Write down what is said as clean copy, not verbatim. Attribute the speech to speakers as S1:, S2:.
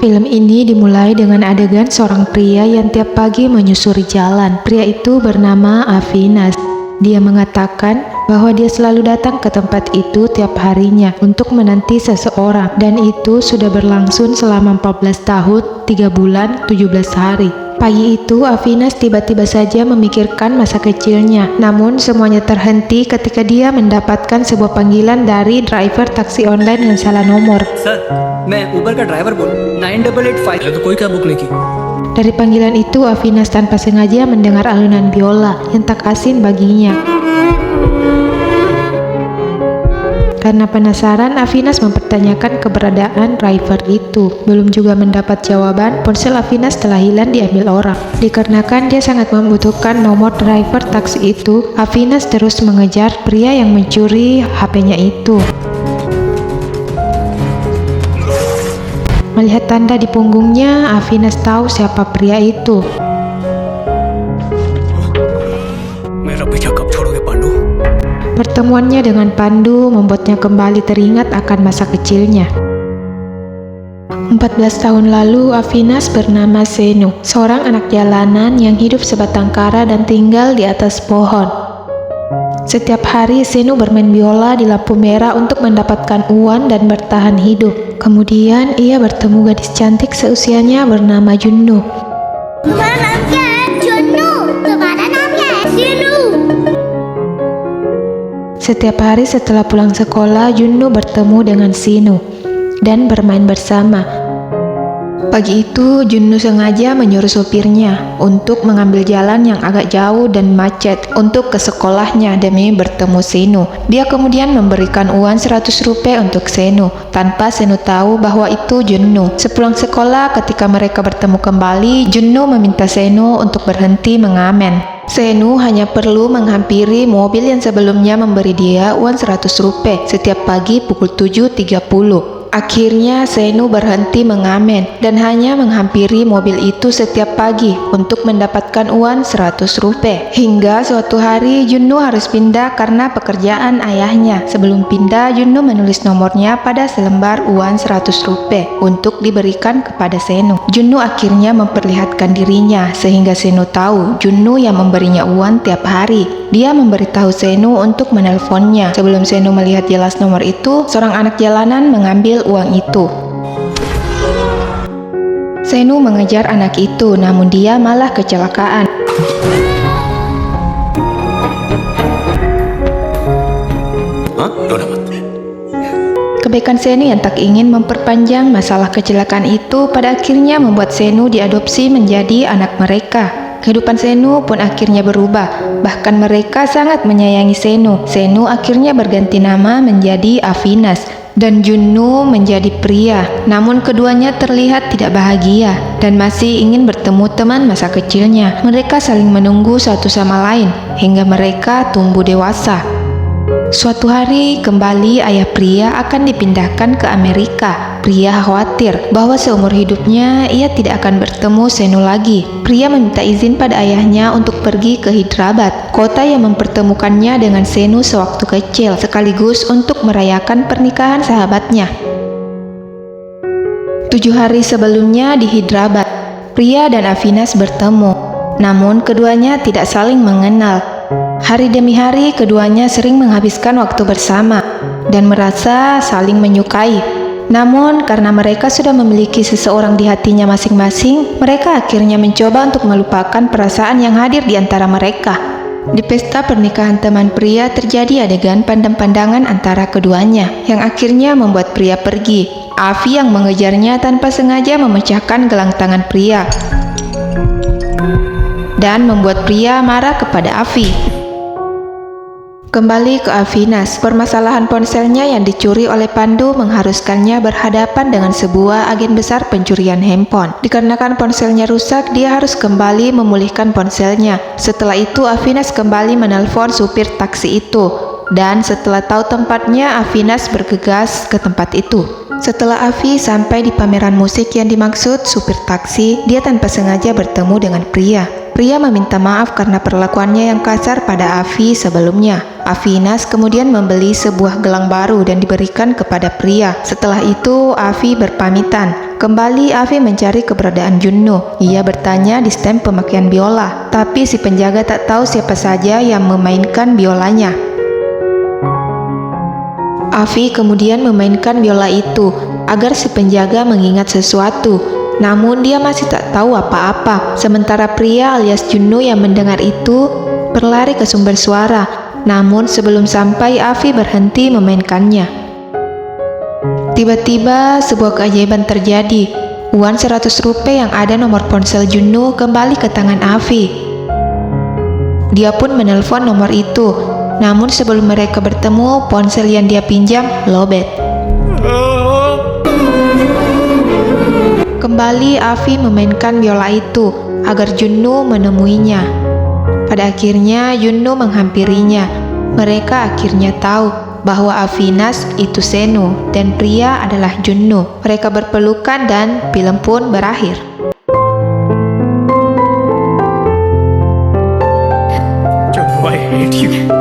S1: Film ini dimulai dengan adegan seorang pria yang tiap pagi menyusuri jalan. Pria itu bernama Avinas. Dia mengatakan bahwa dia selalu datang ke tempat itu tiap harinya untuk menanti seseorang, dan itu sudah berlangsung selama 14 tahun, 3 bulan, 17 hari. Pagi itu, Avinas tiba-tiba saja memikirkan masa kecilnya. Namun, semuanya terhenti ketika dia mendapatkan sebuah panggilan dari driver taksi online yang salah nomor.
S2: Sir, मैं उबर का ड्राइवर बोल 9885 तो कोई क्या बुक नहीं की.
S1: Dari panggilan itu, Avinas tanpa sengaja mendengar alunan biola yang tak asing baginya. Karena penasaran, Avinas mempertanyakan keberadaan driver itu. Belum juga mendapat jawaban, ponsel Avinas telah hilang diambil orang. Dikarenakan dia sangat membutuhkan nomor driver taksi itu, Avinas terus mengejar pria yang mencuri HP-nya itu. Melihat tanda di punggungnya, Avinas tahu siapa pria itu.
S2: मेरा पीछा कब छोड़ोगे Pandu?
S1: Pertemuannya dengan Pandu membuatnya kembali teringat akan masa kecilnya. 14 tahun lalu, Avinas bernama Senu, seorang anak jalanan yang hidup sebatang kara dan tinggal di atas pohon. Setiap hari, Senu bermain biola di lampu merah untuk mendapatkan uang dan bertahan hidup. Kemudian, ia bertemu gadis cantik seusianya bernama Junnu.
S3: तुम्हारा नाम क्या है? जुन्नू। तुम्हारा नाम क्या है? सीनू।
S1: Setiap hari setelah pulang sekolah, Junnu bertemu dengan Sinu dan bermain bersama. Pagi itu, Junnu sengaja menyuruh sopirnya untuk mengambil jalan yang agak jauh dan macet untuk ke sekolahnya demi bertemu Sinu. Dia kemudian memberikan uang 100 rupiah untuk Sinu, tanpa Sinu tahu bahwa itu Junnu. Sepulang sekolah, ketika mereka bertemu kembali, Junnu meminta Sinu untuk berhenti mengamen. Senu hanya perlu menghampiri mobil yang sebelumnya memberi dia uang 100 rupiah setiap pagi pukul 7.30. Akhirnya Senu berhenti mengamen dan hanya menghampiri mobil itu setiap pagi untuk mendapatkan uang 100 rupiah. Hingga suatu hari Junnu harus pindah karena pekerjaan ayahnya. Sebelum pindah, Junnu menulis nomornya pada selembar uang 100 rupiah untuk diberikan kepada Senu. Junnu akhirnya memperlihatkan dirinya sehingga Senu tahu Junnu yang memberinya uang tiap hari. Dia memberitahu Senu untuk menelponnya. Sebelum Senu melihat jelas nomor itu, seorang anak jalanan mengambil uang itu. Senu mengejar anak itu, namun dia malah kecelakaan. Kebaikan Senu yang tak ingin memperpanjang masalah kecelakaan itu pada akhirnya membuat Senu diadopsi menjadi anak mereka. Kehidupan Senu pun akhirnya berubah, bahkan mereka sangat menyayangi Senu. Senu akhirnya berganti nama menjadi Avinas dan Junnu menjadi pria. Namun keduanya terlihat tidak bahagia dan masih ingin bertemu teman masa kecilnya. Mereka saling menunggu satu sama lain hingga mereka tumbuh dewasa. Suatu hari kembali ayah pria akan dipindahkan ke Amerika. Pria khawatir bahwa seumur hidupnya ia tidak akan bertemu Senu lagi. Pria meminta izin pada ayahnya untuk pergi ke Hyderabad, kota yang mempertemukannya dengan Senu sewaktu kecil, sekaligus untuk merayakan pernikahan sahabatnya. 7 hari sebelumnya di Hyderabad, pria dan Avinas bertemu. Namun keduanya tidak saling mengenal. Hari demi hari keduanya sering menghabiskan waktu bersama dan merasa saling menyukai. Namun karena mereka sudah memiliki seseorang di hatinya masing-masing, mereka akhirnya mencoba untuk melupakan perasaan yang hadir di antara mereka. Di pesta pernikahan teman pria terjadi adegan pandang-pandangan antara keduanya yang akhirnya membuat pria pergi. Avi yang mengejarnya tanpa sengaja memecahkan gelang tangan pria dan membuat pria marah kepada Avi. Kembali ke Avinas, permasalahan ponselnya yang dicuri oleh Pandu mengharuskannya berhadapan dengan sebuah agen besar pencurian handphone. Dikarenakan ponselnya rusak, dia harus kembali memulihkan ponselnya. Setelah itu, Avinas kembali menelpon supir taksi itu. Dan setelah tahu tempatnya, Avinas bergegas ke tempat itu. Setelah Avi sampai di pameran musik yang dimaksud supir taksi, dia tanpa sengaja bertemu dengan pria. Pria meminta maaf karena perlakuannya yang kasar pada Afi sebelumnya. Afinas kemudian membeli sebuah gelang baru dan diberikan kepada pria. Setelah itu, Afi berpamitan. Kembali Afi mencari keberadaan Junno. Ia bertanya di stand pemakaian biola, tapi si penjaga tak tahu siapa saja yang memainkan biolanya. Afi kemudian memainkan biola itu agar si penjaga mengingat sesuatu. Namun dia masih tak tahu apa-apa. Sementara pria alias Junno yang mendengar itu berlari ke sumber suara. Namun sebelum sampai, Afi berhenti memainkannya. Tiba-tiba sebuah keajaiban terjadi. Uang 100 rupiah yang ada nomor ponsel Junno kembali ke tangan Afi. Dia pun menelpon nomor itu. Namun sebelum mereka bertemu, ponsel yang dia pinjam lobet. Kembali Afi memainkan biola itu agar Junno menemuinya. Pada akhirnya Junno menghampirinya. Mereka akhirnya tahu bahwa Afinas itu Seno dan pria adalah Junno. Mereka berpelukan dan film pun berakhir.
S2: Junno, I hate you.